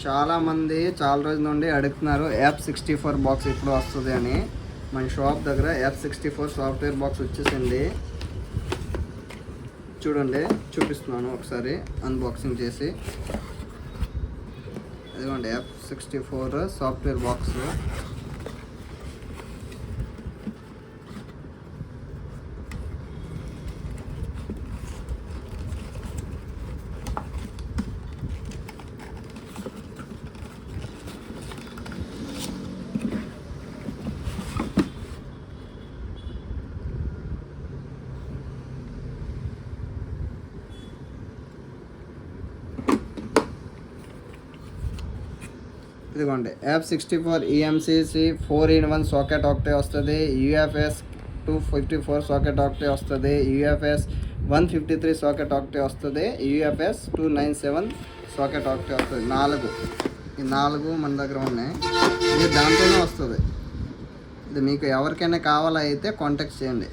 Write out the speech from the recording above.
చాలామంది చాలా రోజుల నుండి అడుగుతున్నారు F64 బాక్స్ ఎప్పుడు వస్తుంది అని. మన షాప్ దగ్గర F64 సాఫ్ట్వేర్ బాక్స్ వచ్చేసింది. చూడండి, చూపిస్తున్నాను ఒకసారి అన్బాక్సింగ్ చేసి. ఇదిగోండి F64 సాఫ్ట్వేర్ బాక్స్. ఇదిగోండి F64 EMCC 4-in-1 సాకెట్ ఒకటే వస్తుంది. UFS 254 సాకెట్ ఒకటే వస్తుంది. UFS 153 సాకెట్ ఒకటే వస్తుంది. UFS 297 సాకెట్ ఒకటే వస్తుంది. ఈ నాలుగు మన దగ్గర ఉన్నాయి. ఇది దాంట్లోనే వస్తుంది. ఇది మీకు ఎవరికైనా కావాలా అయితే కాంటాక్ట్ చేయండి.